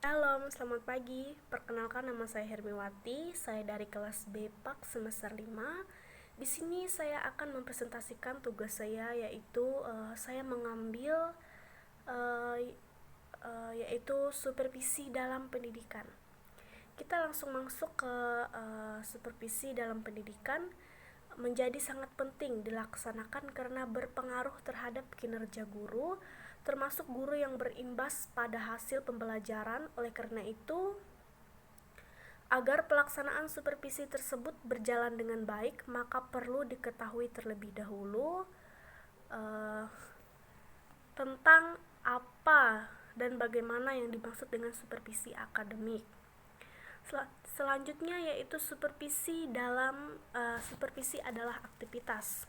Halo, selamat pagi. Perkenalkan, nama saya Hermiwati. Saya dari kelas B PAK semester 5. Di sini saya akan mempresentasikan tugas saya, yaitu saya mengambil eh, yaitu supervisi dalam pendidikan. Kita langsung masuk ke supervisi dalam pendidikan. Menjadi sangat penting dilaksanakan karena berpengaruh terhadap kinerja guru, termasuk guru yang berimbas pada hasil pembelajaran. Oleh karena itu, agar pelaksanaan supervisi tersebut berjalan dengan baik, maka perlu diketahui terlebih dahulu uh, tentang apa dan bagaimana yang dimaksud dengan supervisi akademik. Selanjutnya yaitu supervisi adalah aktivitas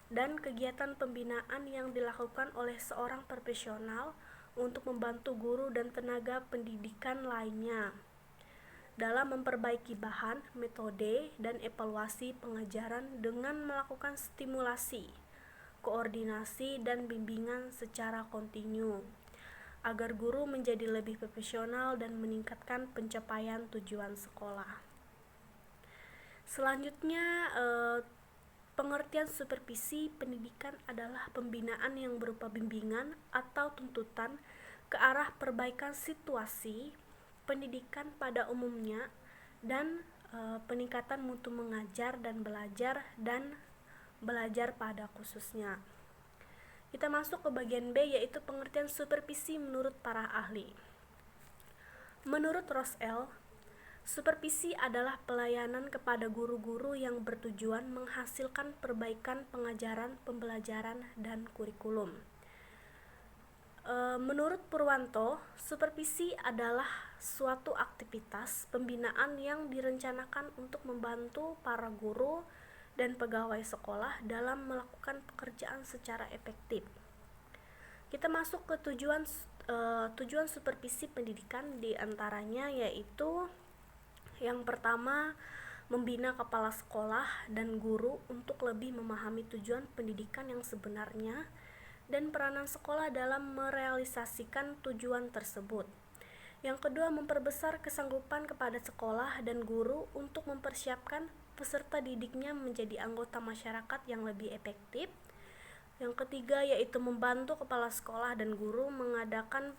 dan kegiatan pembinaan yang dilakukan oleh seorang profesional untuk membantu guru dan tenaga pendidikan lainnya dalam memperbaiki bahan, metode, dan evaluasi pengajaran dengan melakukan stimulasi, koordinasi, dan bimbingan secara kontinu agar guru menjadi lebih profesional dan meningkatkan pencapaian tujuan sekolah. Selanjutnya, pengertian supervisi pendidikan adalah pembinaan yang berupa bimbingan atau tuntutan ke arah perbaikan situasi pendidikan pada umumnya dan peningkatan mutu mengajar dan belajar pada khususnya. Kita masuk ke bagian B, yaitu pengertian supervisi menurut para ahli. Menurut Rosell, supervisi adalah pelayanan kepada guru-guru yang bertujuan menghasilkan perbaikan pengajaran, pembelajaran, dan kurikulum. Menurut Purwanto, supervisi adalah suatu aktivitas pembinaan yang direncanakan untuk membantu para guru dan pegawai sekolah dalam melakukan pekerjaan secara efektif. Kita masuk ke tujuan supervisi pendidikan, diantaranya yaitu yang pertama, membina kepala sekolah dan guru untuk lebih memahami tujuan pendidikan yang sebenarnya dan peranan sekolah dalam merealisasikan tujuan tersebut. Yang kedua, memperbesar kesanggupan kepada sekolah dan guru untuk mempersiapkan peserta didiknya menjadi anggota masyarakat yang lebih efektif. Yang ketiga, yaitu membantu kepala sekolah dan guru mengadakan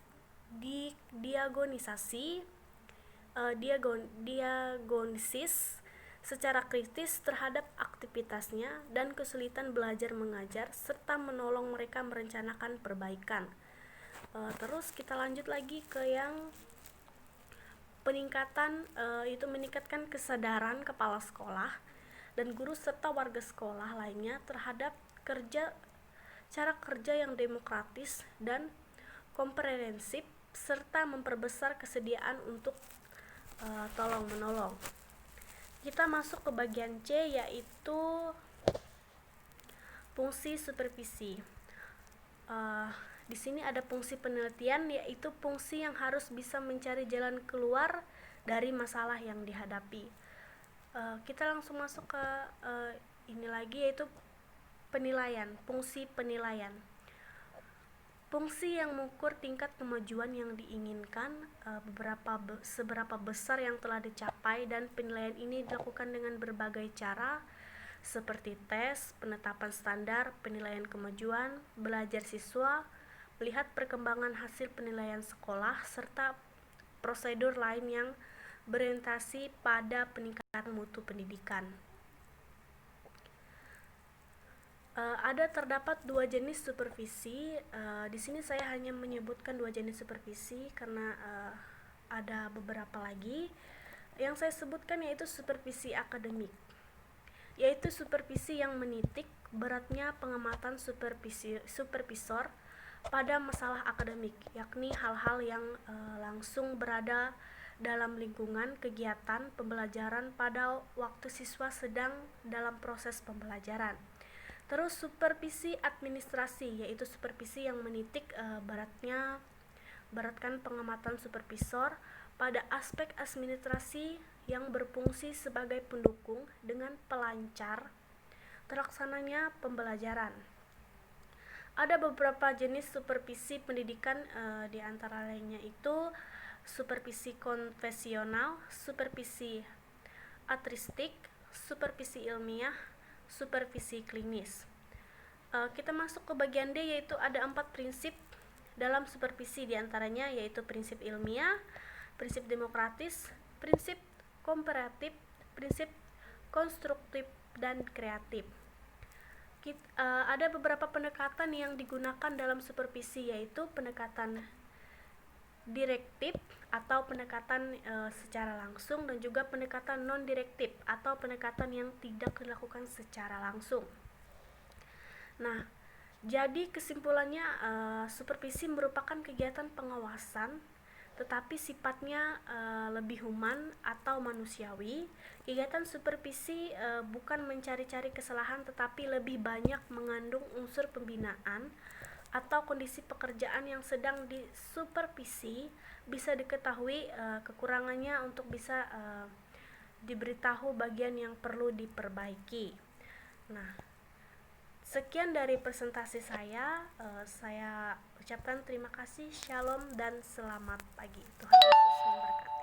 diagnosis secara kritis terhadap aktivitasnya dan kesulitan belajar mengajar, serta menolong mereka merencanakan perbaikan. Terus kita lanjut lagi ke yang itu meningkatkan kesadaran kepala sekolah dan guru serta warga sekolah lainnya terhadap cara kerja yang demokratis dan komprehensif, serta memperbesar kesediaan untuk tolong menolong. Kita masuk ke bagian C, yaitu fungsi supervisi. Di sini ada fungsi penelitian, yaitu fungsi yang harus bisa mencari jalan keluar dari masalah yang dihadapi. Kita langsung masuk ke ini lagi, yaitu penilaian, fungsi penilaian. Fungsi yang mengukur tingkat kemajuan yang diinginkan, seberapa besar yang telah dicapai, dan penilaian ini dilakukan dengan berbagai cara seperti tes, penetapan standar, penilaian kemajuan, belajar siswa, melihat perkembangan hasil penilaian sekolah, serta prosedur lain yang berorientasi pada peningkatan mutu pendidikan. Terdapat dua jenis supervisi. Di sini saya hanya menyebutkan dua jenis supervisi karena ada beberapa lagi. Yang saya sebutkan yaitu supervisi akademik, yaitu supervisi yang menitik beratnya pengamatan supervisor pada masalah akademik, yakni hal-hal yang langsung berada dalam lingkungan kegiatan pembelajaran pada waktu siswa sedang dalam proses pembelajaran. Terus supervisi administrasi, yaitu supervisi yang menitik beratkan pengamatan supervisor pada aspek administrasi yang berfungsi sebagai pendukung dengan pelancar terlaksananya pembelajaran. Ada beberapa jenis supervisi pendidikan, di antara lainnya itu supervisi konvensional, supervisi artistik, supervisi ilmiah, supervisi klinis. Kita masuk ke bagian D, yaitu ada 4 prinsip dalam supervisi, diantaranya yaitu prinsip ilmiah, prinsip demokratis, prinsip komparatif, prinsip konstruktif, dan kreatif. Ada beberapa pendekatan yang digunakan dalam supervisi, yaitu pendekatan direktif atau pendekatan secara langsung, dan juga pendekatan non-direktif atau pendekatan yang tidak dilakukan secara langsung. Nah, jadi kesimpulannya, supervisi merupakan kegiatan pengawasan tetapi sifatnya lebih human atau manusiawi. Kegiatan supervisi bukan mencari-cari kesalahan tetapi lebih banyak mengandung unsur pembinaan atau kondisi pekerjaan yang sedang disupervisi bisa diketahui kekurangannya untuk bisa diberitahu bagian yang perlu diperbaiki. Nah, sekian dari presentasi saya. Saya ucapkan terima kasih, shalom, dan selamat pagi. Tuhan Yesus memberkati.